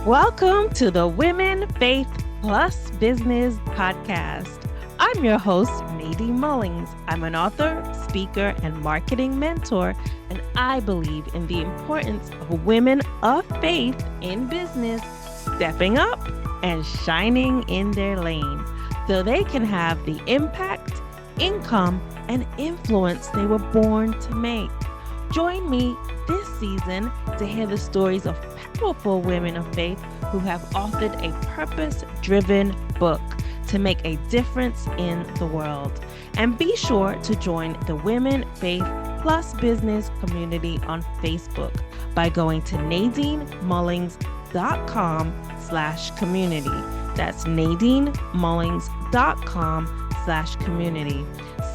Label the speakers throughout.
Speaker 1: Welcome to the Women, Faith Plus Business podcast. I'm your host, Nadine Mullings. I'm an author, speaker, and marketing mentor, and I believe in the importance of women of faith in business stepping up and shining in their lane so they can have the impact, income, and influence they were born to make. Join me this season to hear the stories of powerful women of faith who have authored a purpose-driven book to make a difference in the world. And be sure to join the Women Faith Plus Business community on Facebook by going to nadinemullings.com/community. That's nadinemullings.com/community.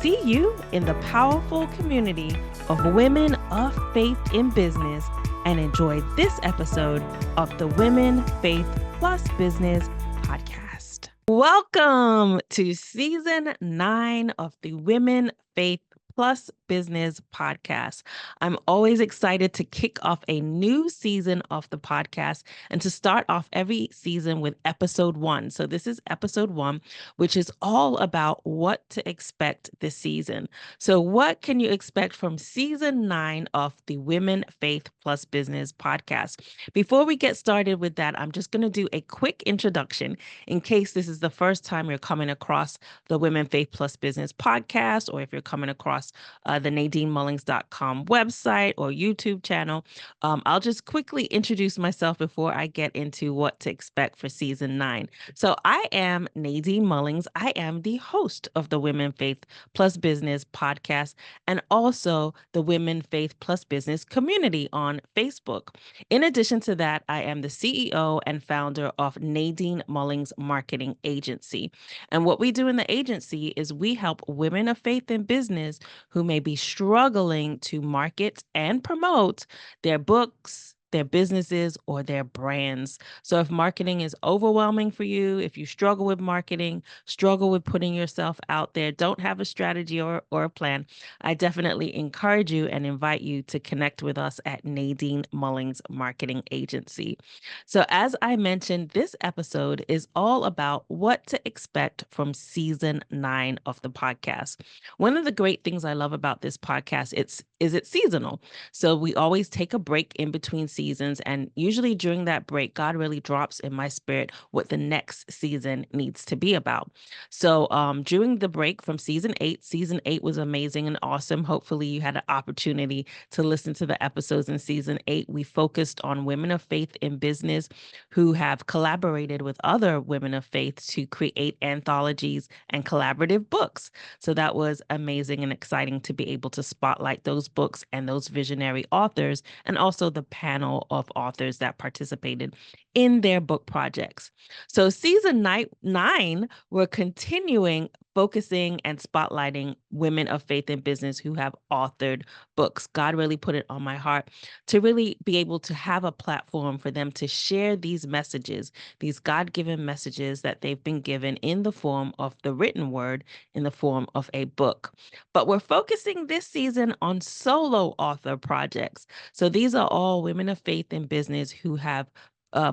Speaker 1: See you in the powerful community of women of faith in business, and enjoy this episode of the Women Faith Plus Business podcast. Welcome to season 9 of the Women Faith Plus Business podcast. I'm always excited to kick off a new season of the podcast and to start off every season with episode 1. So this is episode 1, which is all about what to expect this season. So what can you expect from season 9 of the Women Faith Plus Business podcast? Before we get started with that, I'm just going to do a quick introduction in case this is the first time you're coming across the Women Faith Plus Business podcast, or if you're coming across the NadineMullings.com website or YouTube channel. I'll just quickly introduce myself before I get into what to expect for season 9. So I am Nadine Mullings. I am the host of the Women Faith Plus Business podcast and also the Women Faith Plus Business community on Facebook. In addition to that, I am the CEO and founder of Nadine Mullings Marketing Agency. And what we do in the agency is we help women of faith in business who may be struggling to market and promote their books, their businesses, or their brands. So if marketing is overwhelming for you, if you struggle with marketing, struggle with putting yourself out there, don't have a strategy or a plan, I definitely encourage you and invite you to connect with us at Nadine Mullings Marketing Agency. So as I mentioned, this episode is all about what to expect from season 9 of the podcast. One of the great things I love about this podcast is it's seasonal. So we always take a break in between seasons, and usually during that break, God really drops in my spirit what the next season needs to be about. So during the break from season 8 was amazing and awesome. Hopefully you had an opportunity to listen to the episodes in season 8. We focused on women of faith in business who have collaborated with other women of faith to create anthologies and collaborative books. So that was amazing and exciting to be able to spotlight those books and those visionary authors, and also the panel of authors that participated in their book projects. So season 9, we're continuing focusing and spotlighting women of faith in business who have authored books. God really put it on my heart to really be able to have a platform for them to share these messages, these God-given messages that they've been given in the form of the written word, in the form of a book. But we're focusing this season on solo author projects. So these are all women of faith in business who have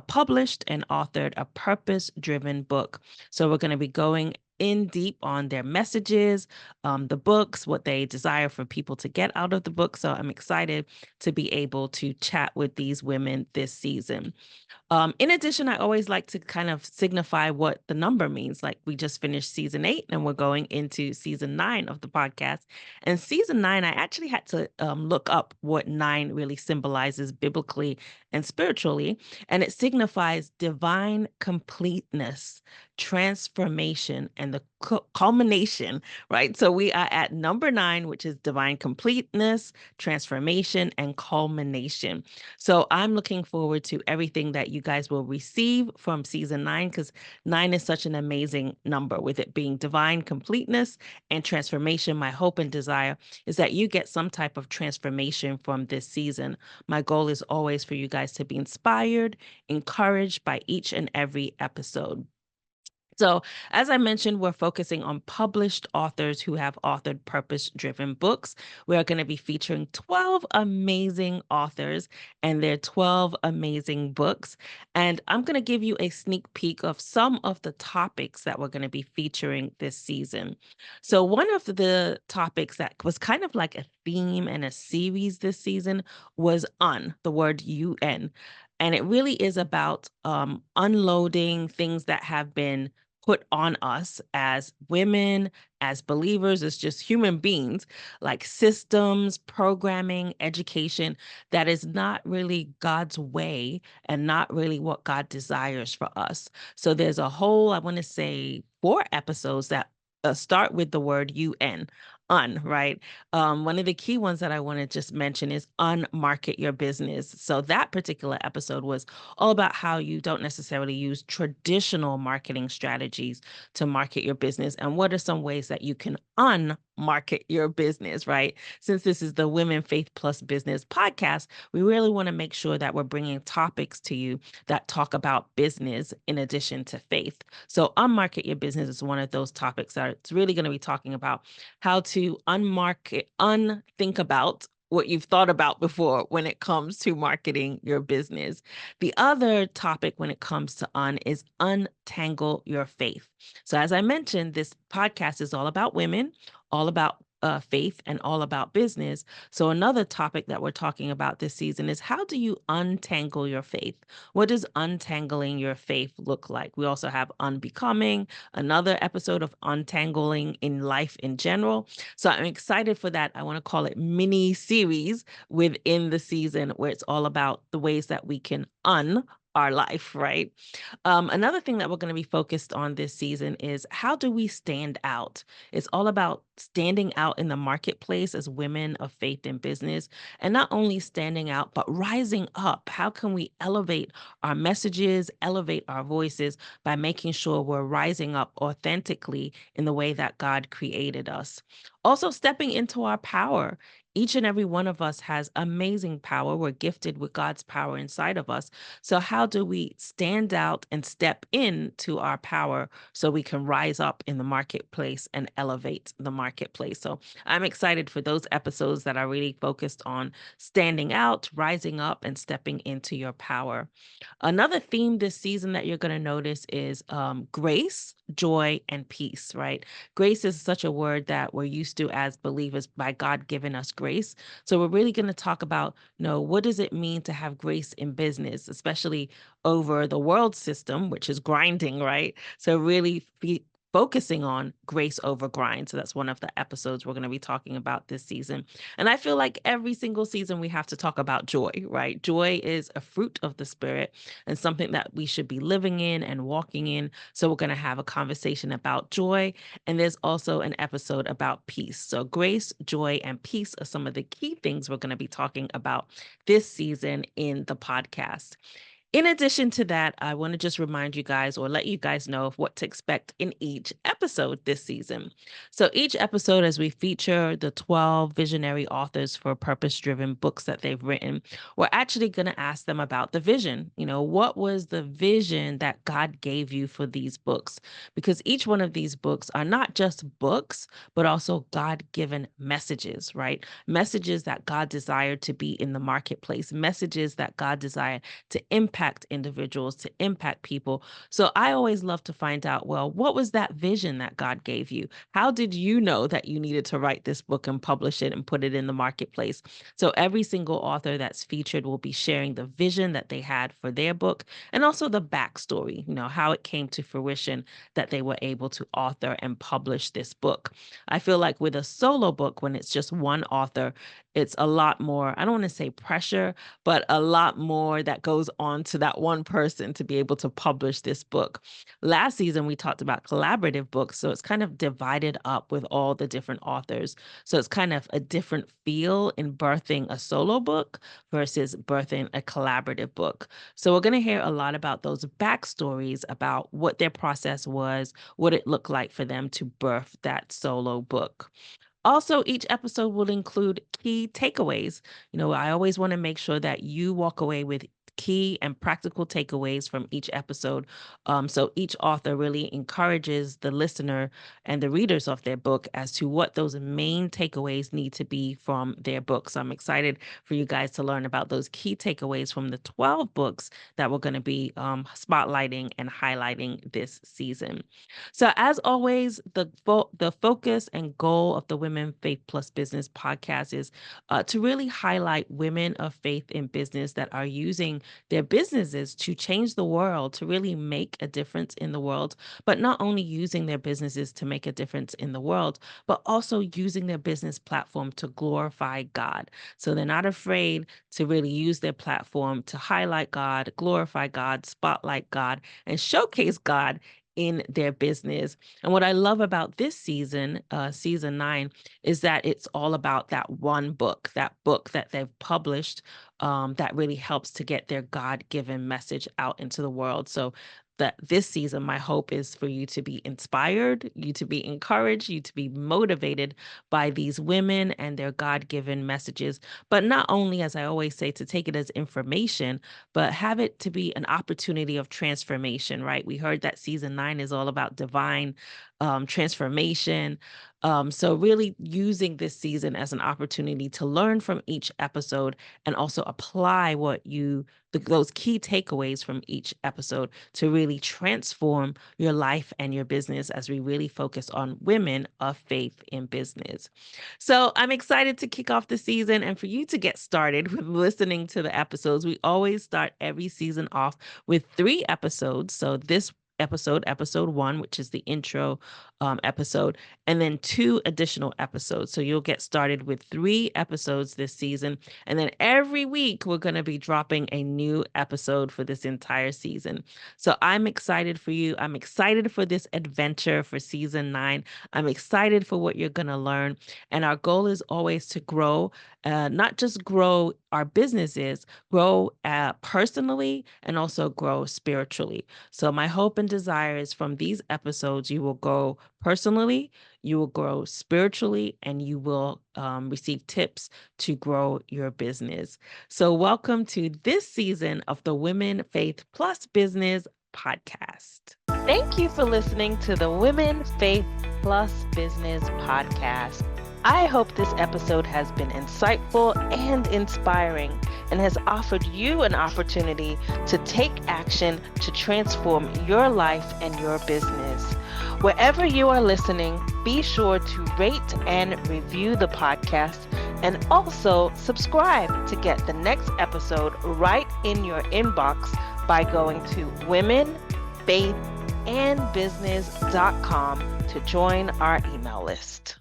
Speaker 1: published and authored a purpose-driven book. So we're going to be going in deep on their messages, the books, what they desire for people to get out of the book. So I'm excited to be able to chat with these women this season. In addition, I always like to kind of signify what the number means. Like we just finished season 8 and we're going into season 9 of the podcast. And season 9, I actually had to look up what 9 really symbolizes biblically and spiritually. And it signifies divine completeness, transformation, and the culmination, right? So we are at number 9, which is divine completeness, transformation, and culmination. So I'm looking forward to everything that you guys will receive from season 9, because 9 is such an amazing number, with it being divine completeness and transformation. My hope and desire is that you get some type of transformation from this season. My goal is always for you guys to be inspired, encouraged by each and every episode. So, as I mentioned, we're focusing on published authors who have authored purpose driven books. We're going to be featuring 12 amazing authors and their 12 amazing books. And I'm going to give you a sneak peek of some of the topics that we're going to be featuring this season. So, one of the topics that was kind of like a theme and a series this season was the word UN. And it really is about unloading things that have been put on us as women, as believers, as just human beings, like systems, programming, education, that is not really God's way and not really what God desires for us. So there's a whole, I want to say, 4 episodes that start with the word UN. Right? One of the key ones that I want to just mention is unmarket your business. So that particular episode was all about how you don't necessarily use traditional marketing strategies to market your business and what are some ways that you can unmarket your business, right? Since this is the Women Faith Plus Business podcast, we really want to make sure that we're bringing topics to you that talk about business in addition to faith. So unmarket your business is one of those topics that it's really going to be talking about how to unthink about what you've thought about before when it comes to marketing your business. The other topic when it comes to is untangle your faith. So, as I mentioned, this podcast is all about women, all about faith, and all about business. So, another topic that we're talking about this season is how do you untangle your faith? What does untangling your faith look like? We also have unbecoming, another episode of untangling in life in general. So, I'm excited for that. I want to call it mini series within the season where it's all about the ways that we can our life, right? Another thing that we're going to be focused on this season is how do we stand out? It's all about standing out in the marketplace as women of faith and business, and not only standing out, but rising up. How can we elevate our messages, elevate our voices by making sure we're rising up authentically in the way that God created us? Also, stepping into our power. Each and every one of us has amazing power. We're gifted with God's power inside of us. So, how do we stand out and step into our power so we can rise up in the marketplace and elevate the marketplace? So, I'm excited for those episodes that are really focused on standing out, rising up, and stepping into your power. Another theme this season that you're going to notice is grace, joy, and peace, right? Grace is such a word that we're used to as believers by God giving us grace. So we're really going to talk about, what does it mean to have grace in business, especially over the world system, which is grinding, right? So really focusing on grace over grind. So that's one of the episodes we're going to be talking about this season. And I feel like every single season we have to talk about joy, right? Joy is a fruit of the spirit and something that we should be living in and walking in. So we're going to have a conversation about joy. And there's also an episode about peace. So grace, joy, and peace are some of the key things we're going to be talking about this season in the podcast. In addition to that, I want to just remind you guys or let you guys know of what to expect in each episode this season. So, each episode, as we feature the 12 visionary authors for purpose driven books that they've written, we're actually going to ask them about the vision. What was the vision that God gave you for these books? Because each one of these books are not just books, but also God given messages, right? Messages that God desired to be in the marketplace, messages that God desired to impact individuals, to impact people. So I always love to find out, well, what was that vision that God gave you? How did you know that you needed to write this book and publish it and put it in the marketplace? So every single author that's featured will be sharing the vision that they had for their book and also the backstory, how it came to fruition that they were able to author and publish this book. I feel like with a solo book, when it's just one author, it's a lot more, I don't want to say pressure, but a lot more that goes on to that one person to be able to publish this book. Last season, we talked about collaborative books. So it's kind of divided up with all the different authors. So it's kind of a different feel in birthing a solo book versus birthing a collaborative book. So we're going to hear a lot about those backstories about what their process was, what it looked like for them to birth that solo book. Also, each episode will include key takeaways. I always want to make sure that you walk away with key and practical takeaways from each episode. So each author really encourages the listener and the readers of their book as to what those main takeaways need to be from their book. So I'm excited for you guys to learn about those key takeaways from the 12 books that we're going to be spotlighting and highlighting this season. So as always, the focus and goal of the Women Faith Plus Business podcast is to really highlight women of faith in business that are using their businesses to change the world, to really make a difference in the world, but not only using their businesses to make a difference in the world, but also using their business platform to glorify God. So they're not afraid to really use their platform to highlight God, glorify God, spotlight God, and showcase God in their business. And what I love about this season, season 9, is that it's all about that one book, that they've published that really helps to get their God-given message out into the world. So that this season, my hope is for you to be inspired, you to be encouraged, you to be motivated by these women and their God-given messages. But not only, as I always say, to take it as information, but have it to be an opportunity of transformation, right? We heard that season 9 is all about divine transformation. So really using this season as an opportunity to learn from each episode and also apply those key takeaways from each episode to really transform your life and your business as we really focus on women of faith in business. So I'm excited to kick off the season and for you to get started with listening to the episodes. We always start every season off with 3 episodes. So this episode 1, which is the intro episode, and then 2 additional episodes. So you'll get started with 3 episodes this season. And then every week, we're going to be dropping a new episode for this entire season. So I'm excited for you. I'm excited for this adventure for season 9. I'm excited for what you're going to learn. And our goal is always to grow, not just grow our businesses, grow personally and also grow spiritually. So my hope and desire is from these episodes, you will grow personally, you will grow spiritually, and you will receive tips to grow your business. So welcome to this season of the Women Faith Plus Business podcast. Thank you for listening to the Women Faith Plus Business podcast. I hope this episode has been insightful and inspiring and has offered you an opportunity to take action to transform your life and your business. Wherever you are listening, be sure to rate and review the podcast and also subscribe to get the next episode right in your inbox by going to womenfaithandbusiness.com to join our email list.